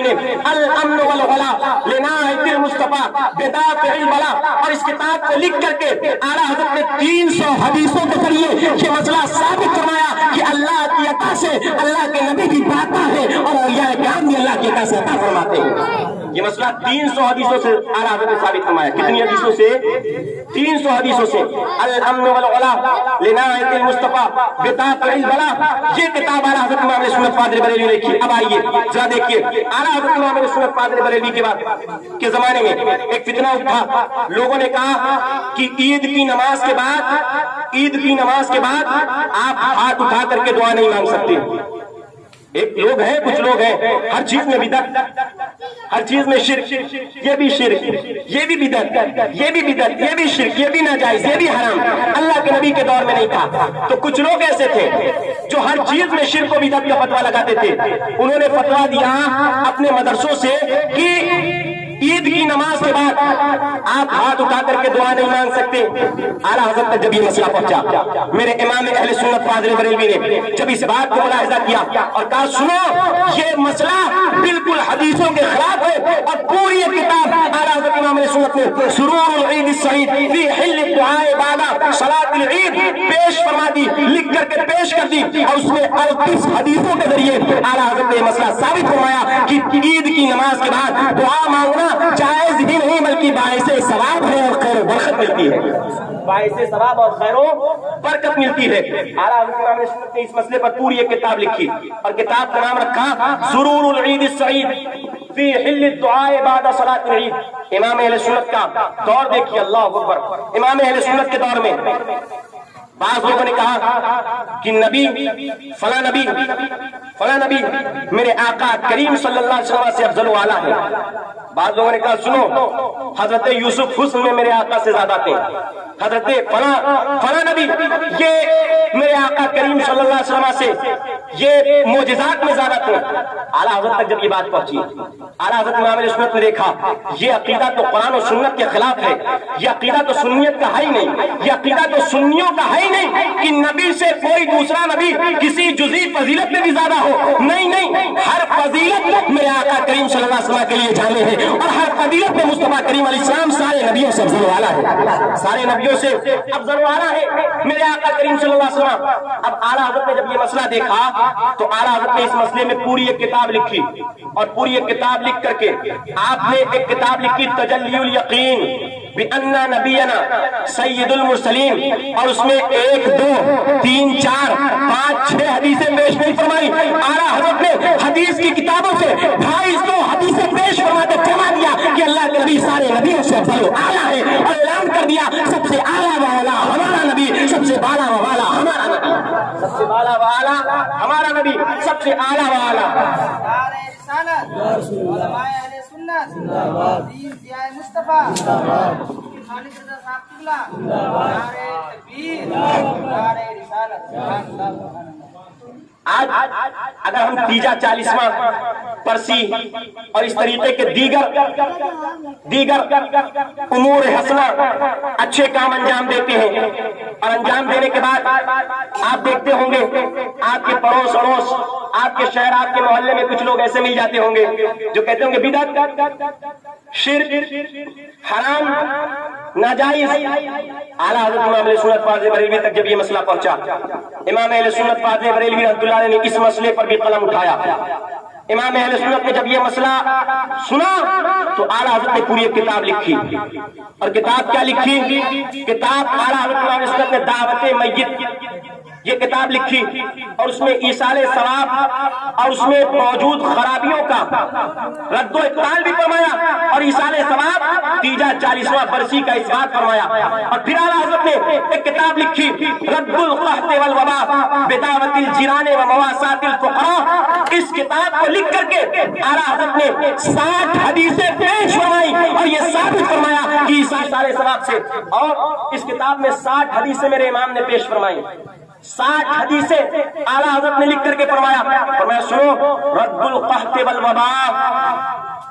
الامن والغلا لنائب المصطفیٰ بدافع البلا، اور اس کتاب کو لکھ کر کے اعلیٰ حضرت نے 300 حدیثوں کے ذریعے یہ مسئلہ ثابت فرمایا کہ اللہ کی عطا سے اللہ کے نبی کی عطا ہے اور اولیاء کرام بھی اللہ کی عطا سے عطا فرماتے ہیں۔ یہ مسئلہ 300 حدیثوں سے اعلیٰ حضرت نے ثابت فرمایا۔ کتنی حدیثوں سے؟ 300 حدیثوں سے۔ الامن والغلا لنائب المصطفیٰ بدافع البلا، یہ کتاب اعلیٰ حضرت امام اہل سنت قادری بریلوی نے لکھی۔ اب آئیے ذرا دیکھیے، اعلیٰ حضرت امام اہل سنت قادری بریلوی کے بعد کے زمانے میں ایک فتنہ اٹھا۔ لوگوں نے کہا کہ عید کی نماز کے بعد آپ ہاتھ اٹھا کر کے دعا نہیں مانگ سکتے۔ ایک لوگ ہیں، کچھ لوگ ہیں، ہر چیز میں بدعت، ہر چیز میں شرک، یہ بھی شرک، یہ بھی بدعت، یہ بھی بدعت، یہ بھی شرک، یہ بھی ناجائز، یہ بھی حرام۔ اللہ کے نبی کے دور میں نہیں تھا۔ تو کچھ لوگ ایسے تھے جو ہر چیز میں شرک و بدعت کا فتویٰ لگاتے تھے۔ انہوں نے فتویٰ دیا اپنے مدرسوں سے کہ عید کی نماز کے بعد آپ ہاتھ اٹھا کر کے دعا نہیں مانگ سکتے۔ اعلیٰ حضرت تک جب یہ مسئلہ پہنچا، میرے امام اہل سنت قادری بریلوی نے جب اس بات کو ملاحظہ کیا اور کہا سنو یہ مسئلہ بالکل حدیثوں کے خلاف ہے، اور پوری کتاب اعلیٰ حضرت امام اہل سنت نے سرور العید السعید فی حل الدعاء بعد صلاۃ العید پیش فرما دی، لکھ کر کے پیش کر دی، اور اس میں 38 حدیثوں کے ذریعے اعلیٰ حضرت نے یہ مسئلہ ثابت فرمایا کہ عید کی نماز کے بعد دعا مانگنا جائز ہی نہیں بلکہ باعث ثواب ہے اور خیر و برکت ملتی ہے، باعث ثواب اور خیر و برکت ملتی ہے۔ اعلیٰ حضرت امام سنت نے اس مسئلے پر پوری ایک کتاب لکھی اور کتاب کا نام رکھا سرور العید السعید فی حل الدعاء بعد صلاۃ العید۔ امام اہل سنت کا دور دیکھیے، اللہ اکبر۔ امام اہل سنت کے دور میں بعض لوگوں نے کہا کہ نبی فلاں نبی میرے آقا کریم صلی اللہ علیہ وسلم سے افضل و اعلیٰ ہے۔ بعض لوگوں نے کہا سنو حضرت یوسف حسن میں میرے آقا سے زیادہ تھے، حضرت فلاں نبی یہ میرے آقا کریم صلی اللہ علیہ وسلم سے یہ معجزات میں زیادہ تھے۔ اعلیٰ حضرت تک جب یہ بات پہنچی، اعلیٰ حضرت امام اہل سنت نے دیکھا یہ عقیدہ تو قرآن و سنت کے خلاف ہے، یہ عقیدہ تو سنیت کا ہے ہی نہیں، یہ عقیدہ تو سنیوں کا ہے ہی نہیں کہ نبی سے کوئی دوسرا نبی کسی جزئی فضیلت میں بھی زیادہ ہو۔ نہیں، ہر فضیلت میرے آقا کریم صلی اللہ علیہ وسلم کے لیے جامع ہے، اور ہر فضیلت میں مصطفیٰ کریم علیہ السلام سارے نبیوں سے افضل والا ہے، سارے نبیوں سے افضل والا ہے میرے آقا کریم صلی اللہ علیہ وسلم۔ اب اعلیٰ حضرت نے جب یہ مسئلہ دیکھا تو اعلیٰ حضرت نے اس مسئلے میں پوری ایک کتاب لکھی، اور پوری ایک کتاب لکھ کر کے آپ نے ایک کتاب لکھی تجلی الیقین بأن نبینا سید المرسلین، اور اس میں 1 2 3 4 5 6 حدیثیں پیش نہیں فرمائی۔ اعلیٰ حضرت نے حدیث کی کتابوں سے 250 حدیثیں پیش فرما دیا کہ اللہ کے نبی سارے نبیوں سے افضل و اعلیٰ ہے، اور اعلان کر دیا سب سے اعلیٰ و اعلیٰ ہمارا نبی، سب سے بالا و بالا ہمارا نبی، سب سے بالا و اعلیٰ ہمارا نبی، سب سے اعلیٰ و اعلیٰ۔ علماء اہل سنت دین ضیاء مصطفیٰ خالد رضا صاحب قبلہ، نعرہ تکبیر، نعرہ رسالت۔ آج اگر ہم تیجا 40واں پرسی اور اس طریقے کے دیگر امور حسنہ اچھے کام انجام دیتے ہیں، اور انجام دینے کے بعد آپ دیکھتے ہوں گے آپ کے پڑوس اڑوس، آپ کے شہر، آپ کے محلے میں کچھ لوگ ایسے مل جاتے ہوں گے جو کہتے ہوں گے بدعت، شرک، حرام، ناجائز۔ اعلیٰ حضرت امام اہل سنت قادری بریلوی تک جب یہ مسئلہ پہنچا، امام اہل سنت قادری بریلوی رحمۃ اللہ علیہ نے اس مسئلے پر بھی قلم اٹھایا۔ امام اہل سنت نے جب یہ مسئلہ سنا تو اعلیٰ حضرت نے پوری ایک کتاب لکھی، اور کتاب کیا لکھی؟ کتاب اعلیٰ حضرت امام اہل سنت نے دعوت میت یہ کتاب لکھی، اور اس میں ایصال ثواب اور اس میں موجود خرابیوں کا رد و ابطال بھی فرمایا، اور ایصال ثواب تیجا 40واں برسی کا اثبات فرمایا۔ اور پھر اعلیٰ حضرت نے ایک کتاب لکھی رد القحط والوباء بدعوت الجیران و مواساة الفقراء۔ اس کتاب کو لکھ کر کے اعلیٰ حضرت نے 60 حدیثیں پیش فرمائی، اور یہ ثابت فرمایا کہ ایصال ثواب سے، اور اس کتاب میں 60 حدیثیں میرے امام نے پیش فرمائی، 60 حدیثیں اعلیٰ حضرت نے لکھ کر کے فرمایا سنو رد القحط والوباء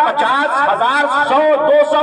50, 1000, 100, 200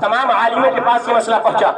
تمام عالموں کے پاس یہ مسئلہ پہنچا،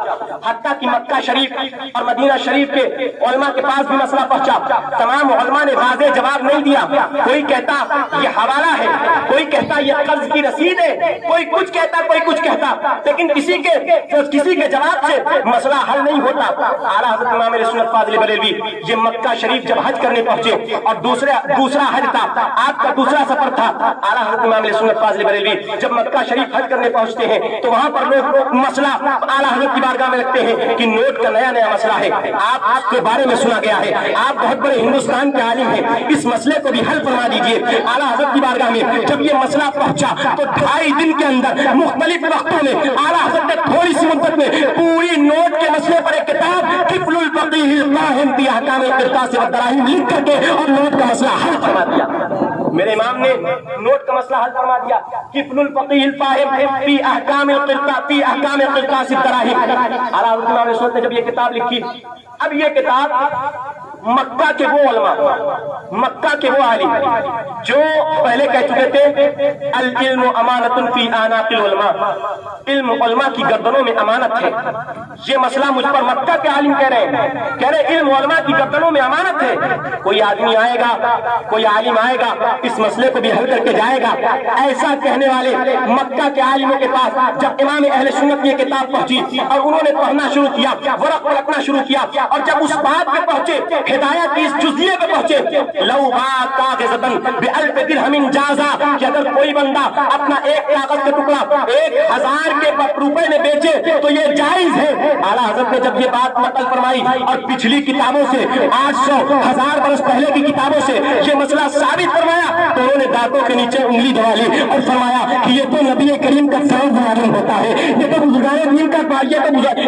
حتیٰ کہ مکہ شریف اور مدینہ شریف کے علماء کے پاس بھی مسئلہ پہنچا، تمام علماء نے واضح جواب نہیں دیا، کوئی کہتا یہ حوالہ ہے، کوئی کہتا یہ قرض کی رسید ہے، کوئی کچھ کہتا کوئی کچھ کہتا، لیکن کسی کے جواب سے مسئلہ حل نہیں ہوتا۔ اعلیٰ حضرت امام اہل سنت فاضل بریلوی یہ مکہ شریف جب حج کرنے پہنچے اور دوسرا حج تھا، آپ کا دوسرا سفر تھا، اعلیٰ حضرت امام اہل سنت فاضل بریلوی جب مکہ شریف حج کرنے پہنچتے ہیں تو وہاں پر لوگ مسئلہ اعلیٰ حضرت کی بارگاہ میں رکھتے ہیں کہ نوٹ کا نیا مسئلہ ہے، آپ کے بارے میں سنا گیا ہے، آپ بہت بڑے ہندوستان کے عالم ہیں، اس مسئلے کو بھی حل فرما دیجئے۔ اعلیٰ حضرت کی بارگاہ میں جب یہ مسئلہ پہنچا تو 2.5 دن کے اندر مختلف وقتوں میں اعلیٰ حضرت نے تھوڑی سی مدت میں پوری نوٹ کے مسئلے پر ایک کتاب طفل الفقیہ الفاہم فی احکام القرطاس والدراہم لکھ کر کے اور نوٹ کا مسئلہ حل فرما دیا۔ میرے امام نے نوٹ کا مسئلہ حل فرما دیا، طفل الفقیہ الفاہم فی احکام القرطاس والدراہم۔ اعلیٰ حضرت امام نے جب یہ کتاب لکھی، اب یہ کتاب مکہ کے وہ علماء، مکہ کے وہ عالم جو پہلے کہہ چکے تھے العلم امانۃ فی اعناق العلماء، علم علماء کی گردنوں میں امانت ہے، یہ مسئلہ مجھ پر مکہ کے عالم کہہ رہے ہیں، علم علماء کی گردنوں میں امانت ہے، کوئی آدمی آئے گا، کوئی عالم آئے گا، اس مسئلے کو بھی حل کر کے جائے گا۔ ایسا کہنے والے مکہ کے عالموں کے پاس جب امام اہل سنت کی کتاب پہنچی اور انہوں نے پڑھنا شروع کیا، ورق پلٹنا شروع کیا، اور جب اس بات پہ پہنچے، ہدایت کی اس جزیے پہ پہنچے، لو باع کاغذاً بألف درہم جازا، کہ اگر کوئی بندہ اپنا ایک کاغذ کا ٹکڑا 1000 کے روپے میں بیچے تو یہ جائز ہے۔ اعلیٰ حضرت نے جب یہ بات نقل فرمائی اور پچھلی کتابوں سے 800 1000 برس پہلے کی کتابوں سے یہ مسئلہ ثابت فرمایا تو انہوں نے دانتوں کے نیچے انگلی دبا لی اور فرمایا کہ یہ تو نبی کریم کا فرض معلوم ہوتا ہے، یہ تو بزرگان دین کا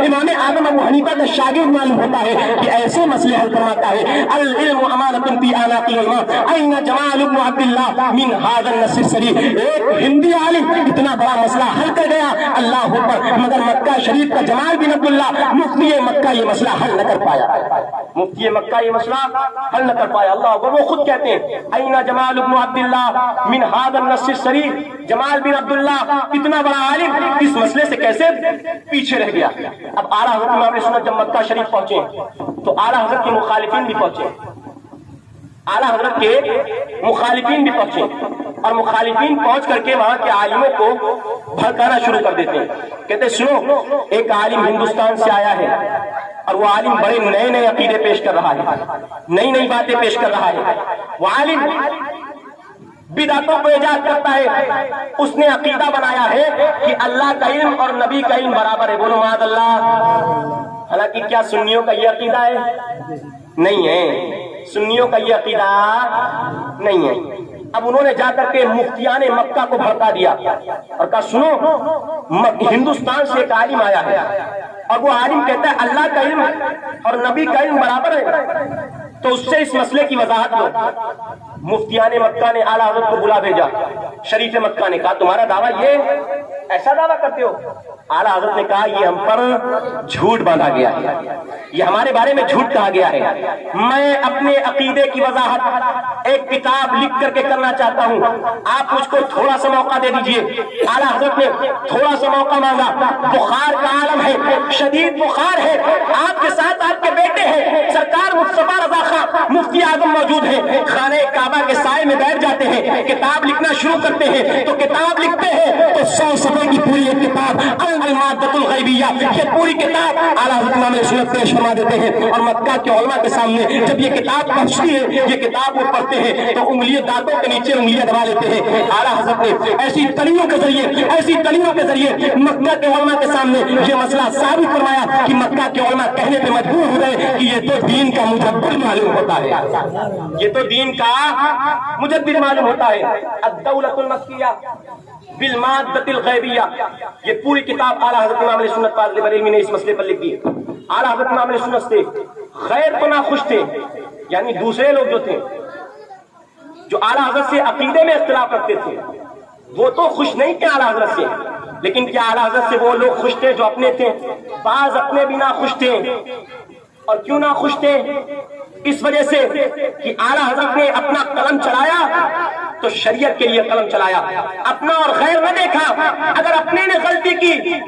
امام اعظم ابو حنیفہ کا شاگرد معلوم ہوتا ہے کہ ایسے مسئلے حل فرماتا ہے۔ العلم امانۃ فی اعناق العلماء، این جمال بن عبد اللہ من ھذا النص الصریح۔ ایک ہندی عالم اتنا بڑا مسئلہ حل کر گیا، اللہ اکبر، مگر مکہ شریف کا جمال بن عبد اللہ مفتی مکہ یہ مسئلہ حل نہ کر پایا، مفتی مکہ یہ مسئلہ حل نہ کر پایا۔ اللہ اکبر، وہ خود کہتے ہیں این جمال بن عبد اللہ من ھذا النص الصریح، جمال بن عبد اللہ اتنا بڑا عالم اس مسئلے سے کیسے پیچھے رہ گیا۔ اب اعلیٰ حضرت امام سنت جب مکہ شریف پہنچے تو اعلیٰ حضرت کے مخالفین بھی پہنچے، اعلیٰ حضرت کے مخالفین بھی پہنچے، اور مخالفین پہنچ کر کے وہاں کے عالموں کو بھڑکانا شروع کر دیتے ہیں، کہتے سنو ایک عالم ہندوستان سے آیا ہے اور وہ عالم بڑے نئے نئے عقیدے پیش کر رہا ہے، نئی نئی باتیں پیش کر رہا ہے، وہ عالم بدعتوں کو ایجاد کرتا ہے، اس نے عقیدہ بنایا ہے کہ اللہ کا علم اور نبی کا علم برابر ہے، بولو معاذ اللہ۔ حالانکہ کیا سنیوں کا یہ عقیدہ ہے؟ نہیں ہے، سنیوں کا یہ عقیدہ نہیں ہے۔ اب انہوں نے جا کر کے مفتیان مکہ کو بھڑکا دیا اور کہا سنو ہندوستان سے ایک عالم آیا ہے اور وہ عالم کہتا ہے اللہ کا علم اور نبی کا علم برابر ہے، تو اس سے اس مسئلے کی وضاحت لو۔ مفتیان مکہ نے اعلیٰ حضرت کو بلا بھیجا، شریف مکہ نے کہا تمہارا دعویٰ یہ ایسا دعویٰ کرتے ہو؟ اعلیٰ حضرت نے کہا یہ ہم پر جھوٹ باندھا گیا ہے، یہ ہمارے بارے میں جھوٹ کہا گیا ہے، میں اپنے عقیدے کی وضاحت ایک کتاب لکھ کر کے کرنا چاہتا ہوں، آپ مجھ کو تھوڑا سا موقع دے دیجئے۔ اعلیٰ حضرت نے تھوڑا سا موقع مانگا، بخار کا عالم ہے، شدید بخار ہے، آپ کے ساتھ آپ کے بیٹے ہیں، سرکار مصطفیٰ رضا خان مفتی اعظم موجود ہیں، خانہ کعبہ کے سائے میں بیٹھ جاتے ہیں، کتاب لکھنا شروع کرتے ہیں تو کتاب لکھتے ہیں تو 100 صفحے کی پوری ایک کتاب المادۃ الغیبیہ، یہ پوری کتاب اعلیٰ حضرت امام سنت پیش فرما دیتے ہیں، اور مکہ کے علماء کے سامنے جب یہ کتاب پہنچتی ہے، یہ کتاب وہ پڑھتے ہیں تو انگلیاں دانتوں کے نیچے انگلیاں دبا لیتے ہیں۔ اعلیٰ حضرت نے ایسی تلیوں کے ذریعے مکہ کے علماء کے سامنے یہ مسئلہ ثابت فرمایا کہ مکہ کے علماء کہنے پہ مجبور ہو گئے کہ یہ تو دین کا مجبر معلوم ہوتا ہے، یہ تو دین کا مجبر معلوم ہوتا ہے۔ الدولۃ المکیہ بالمادۃ الغیبیہ، یہ پوری کتاب اعلیٰ حضرت امام سنت فاضل بریلوی نے اس مسئلے پر لکھ دی۔ اعلیٰ حضرت امام سنت سے غیر تو نہ خوش تھے، یعنی دوسرے لوگ جو تھے جو اعلیٰ حضرت سے عقیدے میں اختلاف رکھتے تھے وہ تو خوش نہیں تھے اعلیٰ حضرت سے، لیکن کیا اعلیٰ حضرت سے وہ لوگ خوش تھے جو اپنے تھے؟ بعض اپنے بھی نہ خوش تھے، اور کیوں نہ خوش تھے؟ اس وجہ سے کہ اعلیٰ حضرت نے اپنا قلم چلایا تو شریعت کے لیے قلم چلایا، اپنا اور غیر نہ دیکھا۔ اگر اپنے نے غلطی کی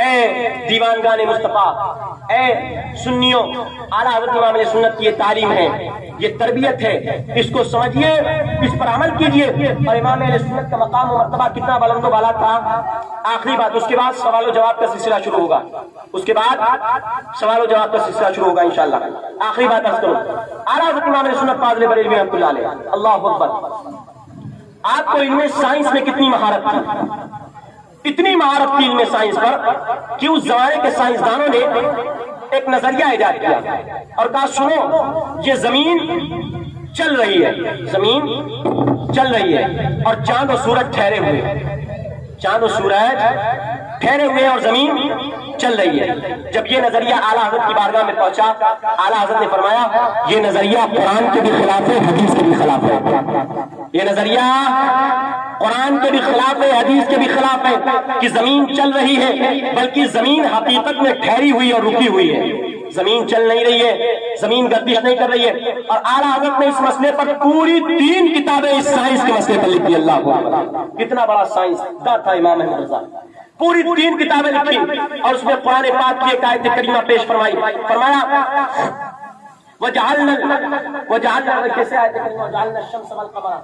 اے دیوانگان مصطفیٰ، اے سنیوں، اعلیٰ حضرت امام علیہ سنت کی یہ تعلیم ہے، یہ تربیت ہے، اس کو سمجھیے، اس پر عمل کیجیے۔ اور امام علیہ سنت کا مقام و مرتبہ کتنا بلند و بالا تھا۔ آخری بات، اس کے بعد سوال و جواب کا سلسلہ شروع ہوگا، اس کے بعد سوال و جواب کا سلسلہ شروع ہوگا انشاءاللہ۔ آخری بات عرض کروں، اعلیٰ حضرت امام علیہ سنت فاضل بریلوی رحمۃ اللہ علیہ، اللہ اکبر، آپ کو علم سائنس میں کتنی مہارت تھی، اتنی مہارت تھی علم سائنس پر کہ اس زمانے کے سائنسدانوں نے ایک نظریہ ایجاد کیا اور کہا سنو، یہ زمین چل رہی ہے، زمین چل رہی ہے اور چاند و سورج ٹھہرے ہوئے، چاند و سورج ٹھہرے ہوئے اور زمین چل رہی ہے۔ جب یہ نظریہ اعلیٰ حضرت کی بارگاہ میں پہنچا، اعلیٰ حضرت نے فرمایا یہ نظریہ قرآن کے بھی خلاف ہے، حدیث کے بھی خلاف ہے، یہ نظریہ قرآن کے بھی خلاف ہے، حدیث کے بھی خلاف ہے کہ زمین چل رہی ہے، بلکہ زمین حقیقت میں ٹھہری ہوئی اور رکی ہوئی ہے، زمین چل نہیں رہی ہے، زمین گردش نہیں کر رہی ہے۔ اور اعلیٰ حضرت نے اس مسئلے پر پوری 3 کتابیں اس سائنس کے مسئلے پر لکھ دی۔ اللہ کو کتنا بڑا سائنس داں تھا امام احمد رضا، پوری 3 کتابیں لکھی اور اس میں قرآن پاک کی ایک آیت کریمہ پیش فرمائی، فرمایا وجعلنا کیسے آیت کریمہ وجعلنا الشمس والقمر،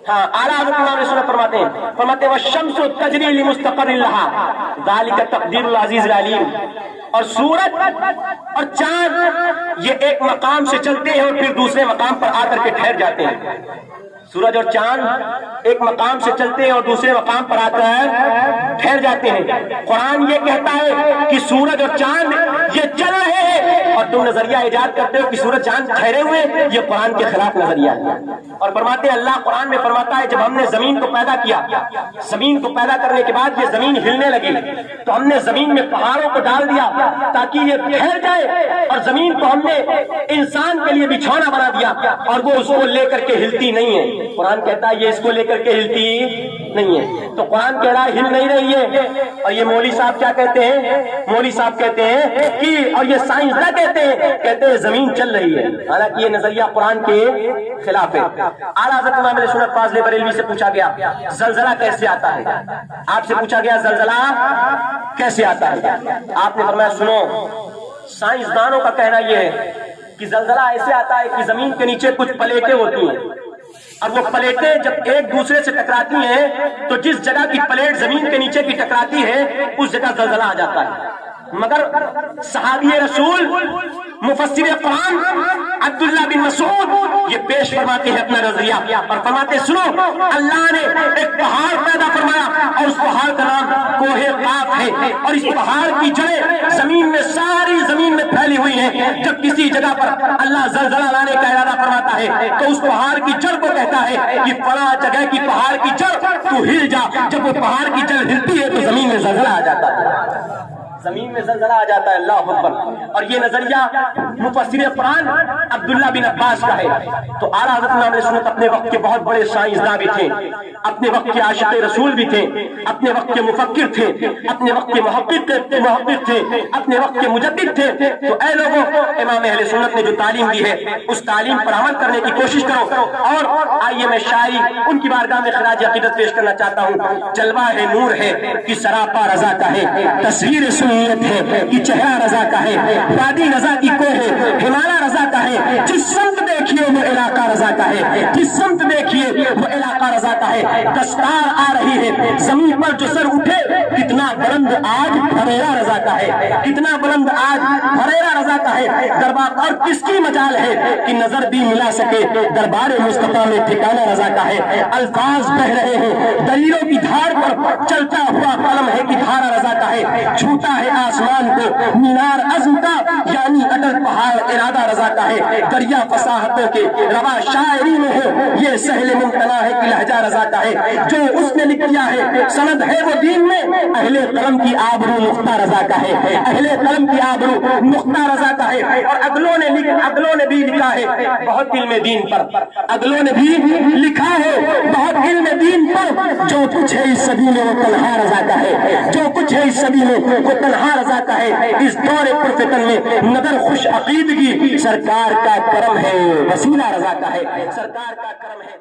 ہاں اعلیٰ حضرت امام علیہ السلام فرماتے ہیں والشمس تجری لمستقر لها ذلك تقدیر العزیز العلیم، اور سورج اور چاند یہ ایک مقام سے چلتے ہیں اور پھر دوسرے مقام پر آ کر کے ٹھہر جاتے ہیں، سورج اور چاند ایک مقام سے چلتے ہیں اور دوسرے مقام پر آ کر ٹھہر جاتے ہیں۔ قرآن یہ کہتا ہے کہ سورج اور چاند یہ چل رہے ہیں اور تم نظریہ ایجاد کرتے ہو کہ سورج چاند ٹھہرے ہوئے، یہ قرآن کے خلاف نظریہ ہے۔ اور فرماتے ہیں اللہ قرآن میں فرماتا ہے جب ہم نے زمین کو پیدا کیا، زمین کو پیدا کرنے کے بعد یہ زمین ہلنے لگی تو ہم نے زمین میں پہاڑوں کو ڈال دیا تاکہ یہ ٹھہر جائے، اور زمین کو ہم نے انسان کے لیے بچھونا بنا دیا اور وہ اس کو لے کر کے ہلتی نہیں ہے۔ قرآن کہتا ہے یہ اس کو لے کر کے ہلتی نہیں ہے، تو قرآن کہہ رہا ہے ہل نہیں رہی ہے، اور یہ مولوی صاحب کیا کہتے ہیں، مولوی صاحب کہتے ہیں کہ اور یہ سائنسداں کہتے ہیں زمین چل رہی ہے، حالانکہ یہ نظریہ قرآن کے خلاف ہے۔ اعلیٰ حضرت امام علیہ سنت فاضل بریلوی سے پوچھا گیا زلزلہ کیسے آتا ہے، آپ سے پوچھا گیا زلزلہ کیسے آتا ہے، آپ نے فرمایا سنو، سائنسدانوں کا کہنا یہ ہے کہ زلزلہ ایسے آتا ہے کہ زمین کے نیچے کچھ پلیٹیں ہوتی ہیں اور وہ پلیٹیں جب ایک دوسرے سے ٹکراتی ہیں تو جس جگہ کی پلیٹ زمین کے نیچے کی ٹکراتی ہے اس جگہ زلزلہ آ جاتا ہے۔ مگر صحابی رسول مفسر قرآن عبداللہ بن مسعود یہ پیش فرماتے ہیں اپنا نظریہ اور فرماتے ہیں سنو، اللہ نے ایک پہاڑ پیدا فرمایا اور اس پہاڑ کا نام کوہ قاف ہے، اور اس پہاڑ کی جڑیں زمین میں ساری زمین میں پھیلی ہوئی ہیں۔ جب کسی جگہ پر اللہ زلزلہ لانے کا ارادہ فرماتا ہے تو اس پہاڑ کی جڑ کو کہتا ہے کہ فلاں جگہ کی پہاڑ کی جڑ تو ہل جا، جب وہ پہاڑ کی جڑ ہلتی ہے تو زمین میں زلزلہ آ جاتا ہے، زمین میں زلزلہ آ جاتا ہے۔ اللہ اکبر۔ اور یہ نظریہ مفسر قرآن عبداللہ بن عباس کا ہے۔ تو اعلیٰ حضرت امام علیہ سنت اپنے وقت کے بہت بڑے سائنسداں بھی تھے، اپنے وقت کے عاشق رسول بھی تھے، اپنے وقت کے مفکر تھے، اپنے وقت کے محقق تھے، اپنے وقت کے مجدد تھے۔ تو اے لوگوں، امام اہل سنت نے جو تعلیم دی ہے اس تعلیم پر عمل کرنے کی کوشش کرو۔ اور آئیے میں شاعری ان کی بارگاہ میں خراج عقیدت پیش کرنا چاہتا ہوں۔ جلوہ ہے نور ہے کہ سراپا رضا کا ہے، تصویر سنیت ہے کہ چہرہ رضا کا ہے، وادی رضا کی کوہ ہے، ہمالا رضا کا ہے، جس سمت دیکھیے وہ علاقہ رضا کا ہے، جس سمت دیکھیے وہ علاقہ رضا کا ہے۔ دستار آ رہی ہے زمین پر جو سر اٹھے، کتنا بلند آج بھریرا رضا کا ہے، کتنا بلند آج بھریرا رضا کا ہے۔ دربار اور کس کی مجال ہے کہ نظر بھی ملا سکے، دربار مصطفیٰ میں ٹھکانہ رضا کا ہے۔ الفاظ بہ رہے ہیں دلیلوں کی دھار پر، چلتا ہوا قلم ہے کہ دھارا رضا کا ہے۔ چھوٹا ہے آسمان کو مینار عزم کا، یعنی اٹل پہاڑ ارادہ رضا کا ہے۔ دریا فصاحتوں کے روا شاعری میں ہو، یہ سہل ممتنع ہے کہ لہجہ رضا کا ہے۔ جو اس نے لکھ دیا ہے سند ہے وہ دین میں، اہل قلم کی آبرو نقطہ رضا کا ہے، اہل قلم کی آبرو نقطہ رضا کا ہے۔ اور اگلوں نے بھی لکھا ہے بہت علم دین پر، اگلوں نے بھی لکھا ہے بہت علم دین پر۔ جو کچھ ہے اس صدی میں وہ تنہا رضا کا ہے، جو کچھ ہے اس صدی میں وہ تنہا رضا کا ہے۔ اس دور پرفتن میں نظر خوش عقیدگی سرکار کا کرم ہے، وسیلہ رضا کا ہے، سرکار کا کرم ہے۔